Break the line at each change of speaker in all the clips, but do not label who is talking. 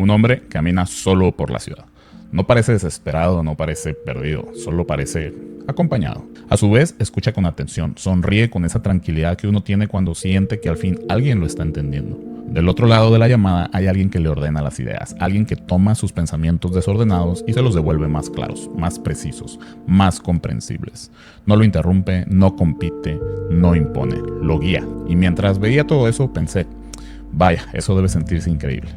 Un hombre camina solo por la ciudad. No parece desesperado, no parece perdido, solo parece acompañado. A su vez, escucha con atención, sonríe con esa tranquilidad que uno tiene cuando siente que al fin alguien lo está entendiendo. Del otro lado de la llamada hay alguien que le ordena las ideas, alguien que toma sus pensamientos desordenados y se los devuelve más claros, más precisos, más comprensibles. No lo interrumpe, no compite, no impone, lo guía. Y mientras veía todo eso pensé, vaya, eso debe sentirse increíble.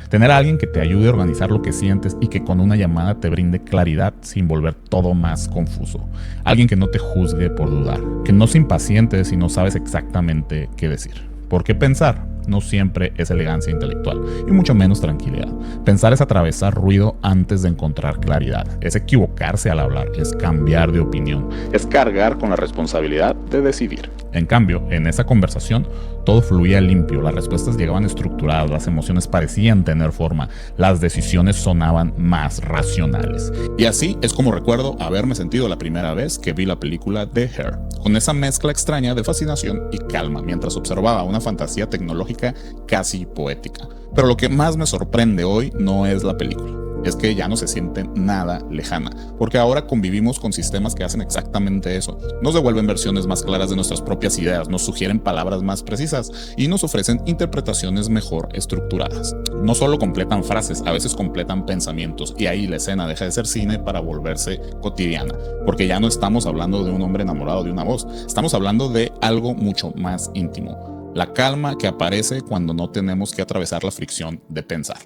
Tener a alguien que te ayude a organizar lo que sientes y que con una llamada te brinde claridad sin volver todo más confuso. Alguien que no te juzgue por dudar, que no se impaciente si no sabes exactamente qué decir. Porque pensar no siempre es elegancia intelectual, y mucho menos tranquilidad. Pensar es atravesar ruido antes de encontrar claridad, es equivocarse al hablar, es cambiar de opinión, es cargar con la responsabilidad de decidir. En cambio, en esa conversación, todo fluía limpio, las respuestas llegaban estructuradas, las emociones parecían tener forma, las decisiones sonaban más racionales. Y así es como recuerdo haberme sentido la primera vez que vi la película The Hair, con esa mezcla extraña de fascinación y calma, mientras observaba una fantasía tecnológica casi poética. Pero lo que más me sorprende hoy no es la película. Es que ya no se siente nada lejana, porque ahora convivimos con sistemas que hacen exactamente eso. Nos devuelven versiones más claras de nuestras propias ideas, nos sugieren palabras más precisas y nos ofrecen interpretaciones mejor estructuradas. No solo completan frases, a veces completan pensamientos, y ahí la escena deja de ser cine para volverse cotidiana, porque ya no estamos hablando de un hombre enamorado de una voz, estamos hablando de algo mucho más íntimo. La calma que aparece cuando no tenemos que atravesar la fricción de pensar.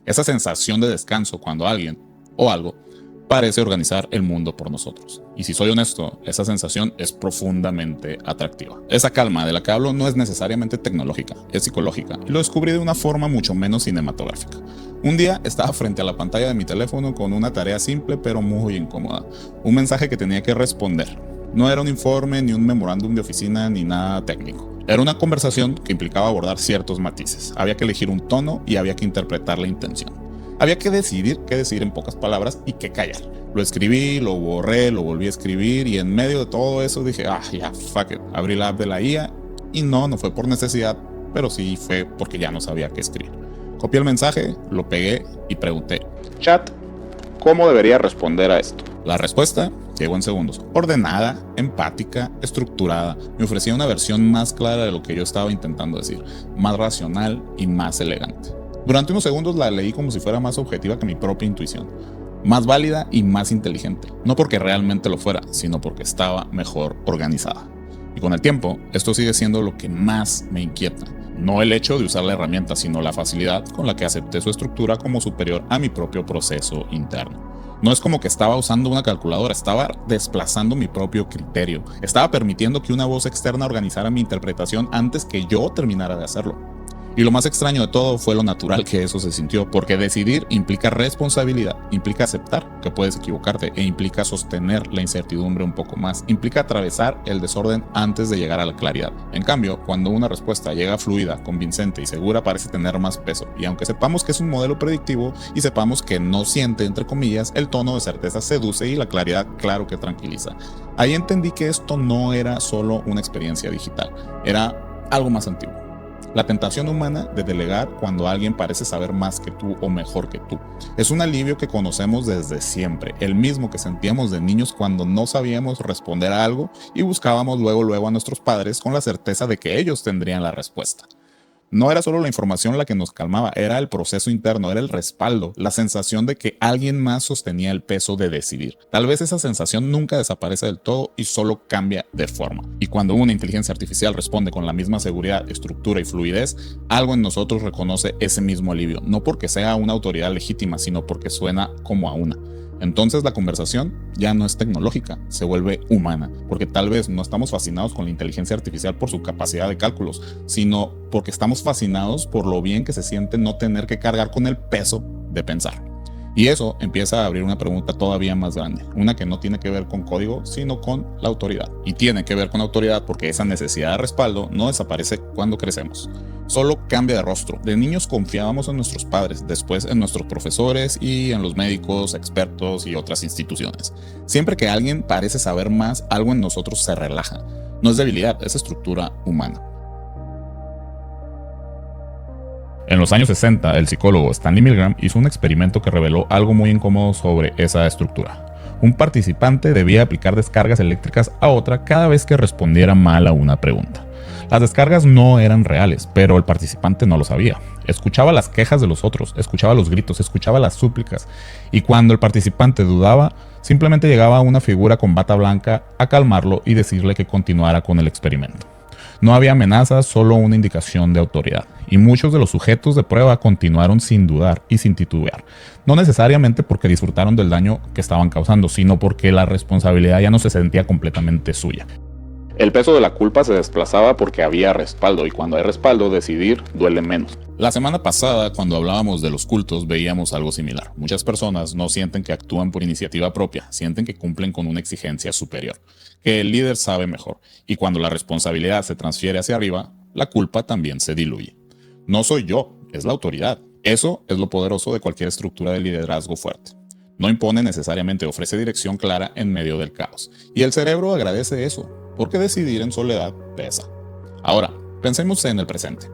Esa sensación de descanso cuando alguien o algo parece organizar el mundo por nosotros. Y si soy honesto, esa sensación es profundamente atractiva. Esa calma de la que hablo no es necesariamente tecnológica, es psicológica, y lo descubrí de una forma mucho menos cinematográfica. Un día estaba frente a la pantalla de mi teléfono con una tarea simple pero muy incómoda. Un mensaje que tenía que responder. No era un informe, ni un memorándum de oficina, ni nada técnico. Era una conversación que implicaba abordar ciertos matices. Había que elegir un tono y había que interpretar la intención. Había que decidir qué decir en pocas palabras y qué callar. Lo escribí, lo borré, lo volví a escribir, y en medio de todo eso dije, ya, fuck it. Abrí la app de la IA y no fue por necesidad, pero sí fue porque ya no sabía qué escribir. Copié el mensaje, lo pegué y pregunté, chat, ¿cómo debería responder a esto? La respuesta llegó en segundos, ordenada, empática, estructurada. Me ofrecía una versión más clara de lo que yo estaba intentando decir, más racional y más elegante. Durante unos segundos la leí como si fuera más objetiva que mi propia intuición, más válida y más inteligente, no porque realmente lo fuera, sino porque estaba mejor organizada. Y con el tiempo, esto sigue siendo lo que más me inquieta. No el hecho de usar la herramienta, sino la facilidad con la que acepté su estructura como superior a mi propio proceso interno. No es como que estaba usando una calculadora, estaba desplazando mi propio criterio. Estaba permitiendo que una voz externa organizara mi interpretación antes que yo terminara de hacerlo. Y lo más extraño de todo fue lo natural que eso se sintió, porque decidir implica responsabilidad, implica aceptar que puedes equivocarte e implica sostener la incertidumbre un poco más, implica atravesar el desorden antes de llegar a la claridad. En cambio, cuando una respuesta llega fluida, convincente y segura, parece tener más peso, y aunque sepamos que es un modelo predictivo y sepamos que no siente, entre comillas, el tono de certeza seduce y la claridad, claro que tranquiliza. Ahí entendí que esto no era solo una experiencia digital, era algo más antiguo. La tentación humana de delegar cuando alguien parece saber más que tú o mejor que tú. Es un alivio que conocemos desde siempre, el mismo que sentíamos de niños cuando no sabíamos responder a algo y buscábamos luego a nuestros padres con la certeza de que ellos tendrían la respuesta. No era solo la información la que nos calmaba, era el proceso interno, era el respaldo, la sensación de que alguien más sostenía el peso de decidir. Tal vez esa sensación nunca desaparece del todo y solo cambia de forma. Y cuando una inteligencia artificial responde con la misma seguridad, estructura y fluidez, algo en nosotros reconoce ese mismo alivio, no porque sea una autoridad legítima, sino porque suena como a una. Entonces la conversación ya no es tecnológica, se vuelve humana, porque tal vez no estamos fascinados con la inteligencia artificial por su capacidad de cálculos, sino porque estamos fascinados por lo bien que se siente no tener que cargar con el peso de pensar. Y eso empieza a abrir una pregunta todavía más grande, una que no tiene que ver con código, sino con la autoridad. Y tiene que ver con autoridad porque esa necesidad de respaldo no desaparece cuando crecemos. Solo cambia de rostro. De niños confiábamos en nuestros padres, después en nuestros profesores y en los médicos, expertos y otras instituciones. Siempre que alguien parece saber más, algo en nosotros se relaja. No es debilidad, es estructura humana. En los años 60, el psicólogo Stanley Milgram hizo un experimento que reveló algo muy incómodo sobre esa estructura. Un participante debía aplicar descargas eléctricas a otra cada vez que respondiera mal a una pregunta. Las descargas no eran reales, pero el participante no lo sabía. Escuchaba las quejas de los otros, escuchaba los gritos, escuchaba las súplicas, y cuando el participante dudaba, simplemente llegaba una figura con bata blanca a calmarlo y decirle que continuara con el experimento. No había amenazas, solo una indicación de autoridad, y muchos de los sujetos de prueba continuaron sin dudar y sin titubear, no necesariamente porque disfrutaron del daño que estaban causando, sino porque la responsabilidad ya no se sentía completamente suya. El peso de la culpa se desplazaba porque había respaldo, y cuando hay respaldo, decidir duele menos. La semana pasada, cuando hablábamos de los cultos, veíamos algo similar. Muchas personas no sienten que actúan por iniciativa propia, sienten que cumplen con una exigencia superior, que el líder sabe mejor, y cuando la responsabilidad se transfiere hacia arriba, la culpa también se diluye. No soy yo, es la autoridad. Eso es lo poderoso de cualquier estructura de liderazgo fuerte. No impone necesariamente, ofrece dirección clara en medio del caos. Y el cerebro agradece eso, porque decidir en soledad pesa. Ahora, pensemos en el presente.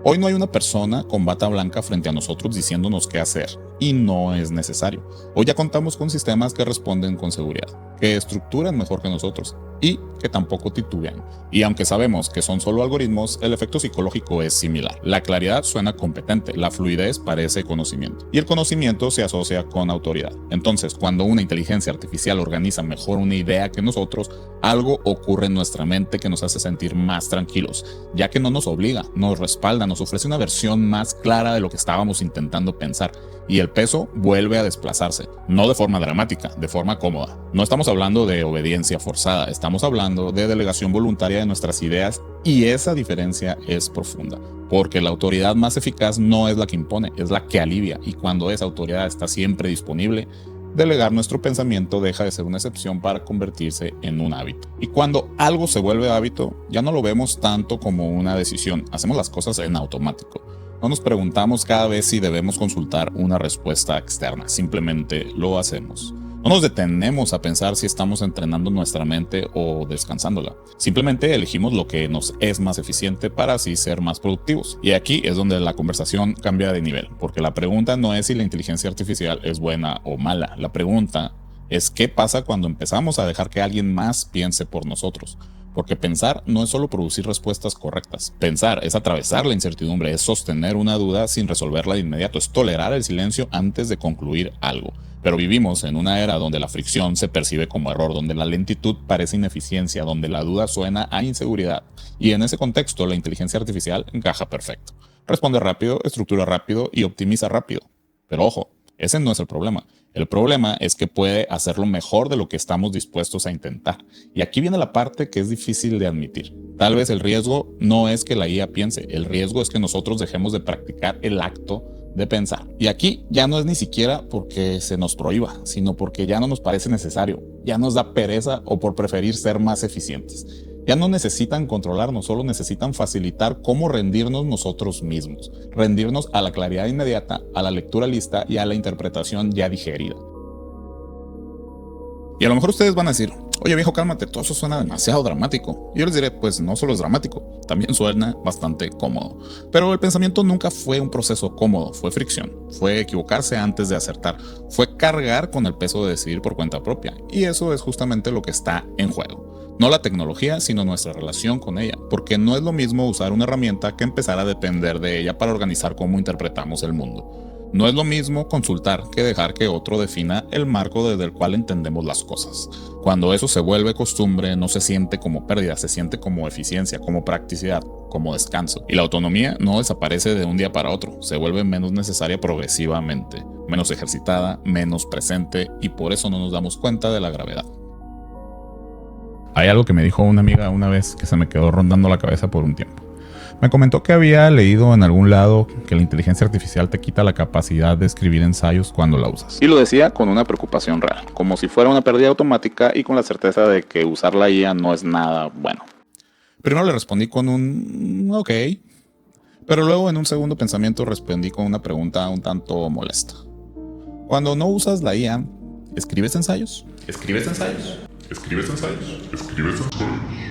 Hoy no hay una persona con bata blanca frente a nosotros diciéndonos qué hacer, y no es necesario. Hoy ya contamos con sistemas que responden con seguridad, que estructuran mejor que nosotros y que tampoco titubean. Y aunque sabemos que son solo algoritmos, el efecto psicológico es similar. La claridad suena competente, la fluidez parece conocimiento, y el conocimiento se asocia con autoridad. Entonces, cuando una inteligencia artificial organiza mejor una idea que nosotros, algo ocurre en nuestra mente que nos hace sentir más tranquilos, ya que no nos obliga, nos respalda, nos ofrece una versión más clara de lo que estábamos intentando pensar, y el peso vuelve a desplazarse, no de forma dramática, de forma cómoda. No estamos hablando de obediencia forzada, estamos hablando de delegación voluntaria de nuestras ideas, y esa diferencia es profunda, porque la autoridad más eficaz no es la que impone, es la que alivia, y cuando esa autoridad está siempre disponible, delegar nuestro pensamiento deja de ser una excepción para convertirse en un hábito. Y cuando algo se vuelve hábito, ya no lo vemos tanto como una decisión, hacemos las cosas en automático. No nos preguntamos cada vez si debemos consultar una respuesta externa, simplemente lo hacemos. No nos detenemos a pensar si estamos entrenando nuestra mente o descansándola. Simplemente elegimos lo que nos es más eficiente para así ser más productivos. Y aquí es donde la conversación cambia de nivel, porque la pregunta no es si la inteligencia artificial es buena o mala. La pregunta es qué pasa cuando empezamos a dejar que alguien más piense por nosotros. Porque pensar no es solo producir respuestas correctas. Pensar es atravesar la incertidumbre, es sostener una duda sin resolverla de inmediato, es tolerar el silencio antes de concluir algo. Pero vivimos en una era donde la fricción se percibe como error, donde la lentitud parece ineficiencia, donde la duda suena a inseguridad. Y en ese contexto, la inteligencia artificial encaja perfecto. Responde rápido, estructura rápido y optimiza rápido. Pero ojo, ese no es el problema. El problema es que puede hacerlo mejor de lo que estamos dispuestos a intentar. Y aquí viene la parte que es difícil de admitir. Tal vez el riesgo no es que la IA piense, el riesgo es que nosotros dejemos de practicar el acto de pensar. Y aquí ya no es ni siquiera porque se nos prohíba, sino porque ya no nos parece necesario, ya nos da pereza o por preferir ser más eficientes. Ya no necesitan controlarnos, solo necesitan facilitar cómo rendirnos nosotros mismos. Rendirnos a la claridad inmediata, a la lectura lista y a la interpretación ya digerida. Y a lo mejor ustedes van a decir, oye viejo, cálmate, todo eso suena demasiado dramático. Y yo les diré, pues no solo es dramático, también suena bastante cómodo. Pero el pensamiento nunca fue un proceso cómodo, fue fricción, fue equivocarse antes de acertar, fue cargar con el peso de decidir por cuenta propia. Y eso es justamente lo que está en juego. No la tecnología, sino nuestra relación con ella, porque no es lo mismo usar una herramienta que empezar a depender de ella para organizar cómo interpretamos el mundo. No es lo mismo consultar que dejar que otro defina el marco desde el cual entendemos las cosas. Cuando eso se vuelve costumbre, no se siente como pérdida, se siente como eficiencia, como practicidad, como descanso. Y la autonomía no desaparece de un día para otro, se vuelve menos necesaria progresivamente, menos ejercitada, menos presente, y por eso no nos damos cuenta de la gravedad. Hay algo que me dijo una amiga una vez que se me quedó rondando la cabeza por un tiempo. Me comentó que había leído en algún lado que la inteligencia artificial te quita la capacidad de escribir ensayos cuando la usas. Y lo decía con una preocupación real, como si fuera una pérdida automática y con la certeza de que usar la IA no es nada bueno. Primero le respondí con un ok, pero luego en un segundo pensamiento respondí con una pregunta un tanto molesta. Cuando no usas la IA, ¿escribes ensayos? ¿Escribes ensayos?
¿Escribes ensayos? ¿Escribes ensayos?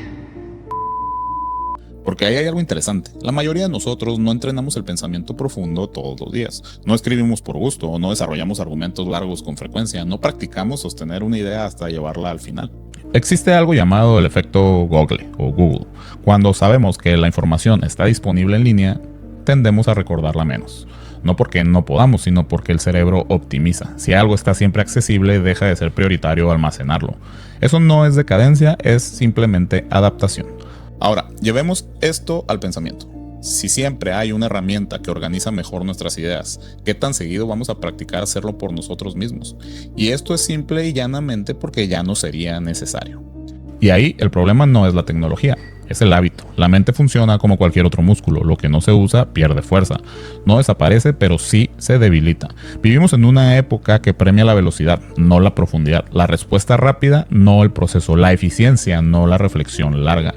Porque ahí hay algo interesante. La mayoría de nosotros no entrenamos el pensamiento profundo todos los días. No escribimos por gusto o no desarrollamos argumentos largos con frecuencia. No practicamos sostener una idea hasta llevarla al final. Existe algo llamado el efecto Google o Google. Cuando sabemos que la información está disponible en línea, tendemos a recordarla menos. No porque no podamos, sino porque el cerebro optimiza. Si algo está siempre accesible, deja de ser prioritario almacenarlo. Eso no es decadencia, es simplemente adaptación. Ahora, llevemos esto al pensamiento. Si siempre hay una herramienta que organiza mejor nuestras ideas, ¿qué tan seguido vamos a practicar hacerlo por nosotros mismos? Y esto es simple y llanamente porque ya no sería necesario. Y ahí el problema no es la tecnología, es el hábito. La mente funciona como cualquier otro músculo, lo que no se usa pierde fuerza. No desaparece, pero sí se debilita. Vivimos en una época que premia la velocidad, no la profundidad, la respuesta rápida, no el proceso, la eficiencia, no la reflexión larga.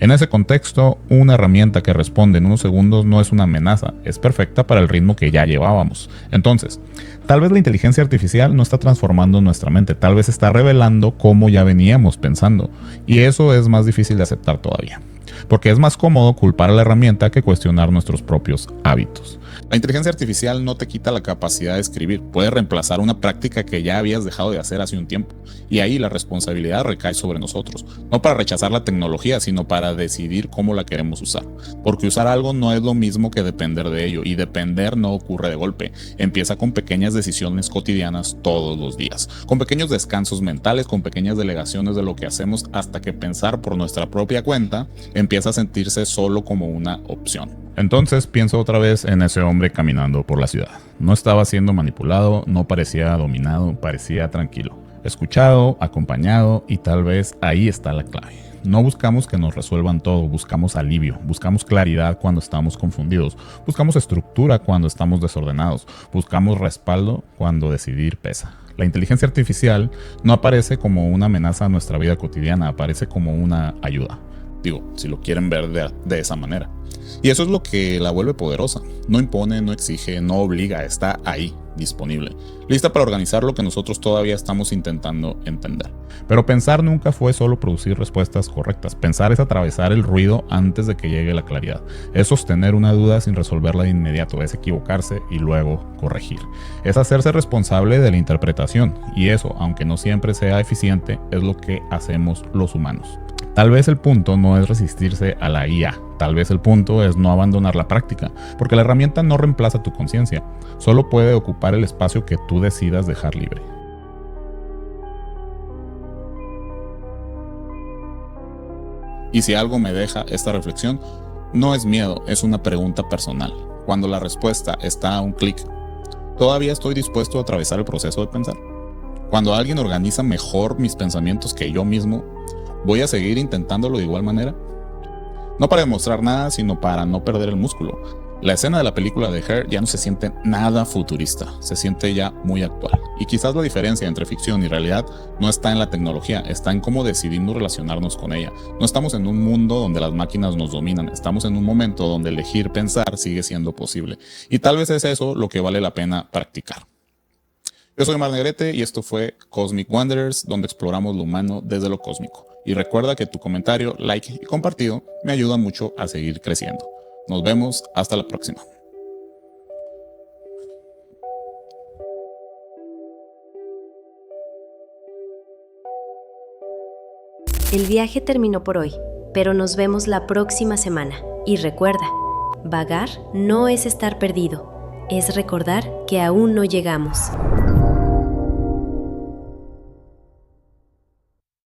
En ese contexto, una herramienta que responde en unos segundos no es una amenaza, es perfecta para el ritmo que ya llevábamos. Entonces, tal vez la inteligencia artificial no está transformando nuestra mente, tal vez está revelando cómo ya veníamos pensando. Y eso es más difícil de aceptar todavía, porque es más cómodo culpar a la herramienta que cuestionar nuestros propios hábitos. La inteligencia artificial no te quita la capacidad de escribir, puede reemplazar una práctica que ya habías dejado de hacer hace un tiempo, y ahí la responsabilidad recae sobre nosotros, no para rechazar la tecnología, sino para decidir cómo la queremos usar, porque usar algo no es lo mismo que depender de ello, y depender no ocurre de golpe, empieza con pequeñas decisiones cotidianas todos los días, con pequeños descansos mentales, con pequeñas delegaciones de lo que hacemos, hasta que pensar por nuestra propia cuenta empieza a sentirse solo como una opción. Entonces pienso otra vez en ese hombre caminando por la ciudad. No estaba siendo manipulado, no parecía dominado, parecía tranquilo. Escuchado, acompañado, y tal vez ahí está la clave. No buscamos que nos resuelvan todo, buscamos alivio, buscamos claridad cuando estamos confundidos, buscamos estructura cuando estamos desordenados, buscamos respaldo cuando decidir pesa. La inteligencia artificial no aparece como una amenaza a nuestra vida cotidiana, aparece como una ayuda. Digo, si lo quieren ver de esa manera. Y eso es lo que la vuelve poderosa. No impone, no exige, no obliga, está ahí, disponible, lista para organizar lo que nosotros todavía estamos intentando entender. Pero pensar nunca fue solo producir respuestas correctas. Pensar es atravesar el ruido antes de que llegue la claridad. Es sostener una duda sin resolverla de inmediato. Es equivocarse y luego corregir. Es hacerse responsable de la interpretación. Y eso, aunque no siempre sea eficiente, es lo que hacemos los humanos. Tal vez el punto no es resistirse a la IA, tal vez el punto es no abandonar la práctica, porque la herramienta no reemplaza tu conciencia, solo puede ocupar el espacio que tú decidas dejar libre. Y si algo me deja esta reflexión, no es miedo, es una pregunta personal. Cuando la respuesta está a un clic, ¿todavía estoy dispuesto a atravesar el proceso de pensar? Cuando alguien organiza mejor mis pensamientos que yo mismo, ¿voy a seguir intentándolo de igual manera? No para demostrar nada, sino para no perder el músculo. La escena de la película de Her ya no se siente nada futurista, se siente ya muy actual. Y quizás la diferencia entre ficción y realidad no está en la tecnología, está en cómo decidimos relacionarnos con ella. No estamos en un mundo donde las máquinas nos dominan, estamos en un momento donde elegir pensar sigue siendo posible. Y tal vez es eso lo que vale la pena practicar. Yo soy Omar Negrete y esto fue Cosmic Wanderers, donde exploramos lo humano desde lo cósmico. Y recuerda que tu comentario, like y compartido me ayudan mucho a seguir creciendo. Nos vemos hasta la próxima.
El viaje terminó por hoy, pero nos vemos la próxima semana. Y recuerda, vagar no es estar perdido, es recordar que aún no llegamos.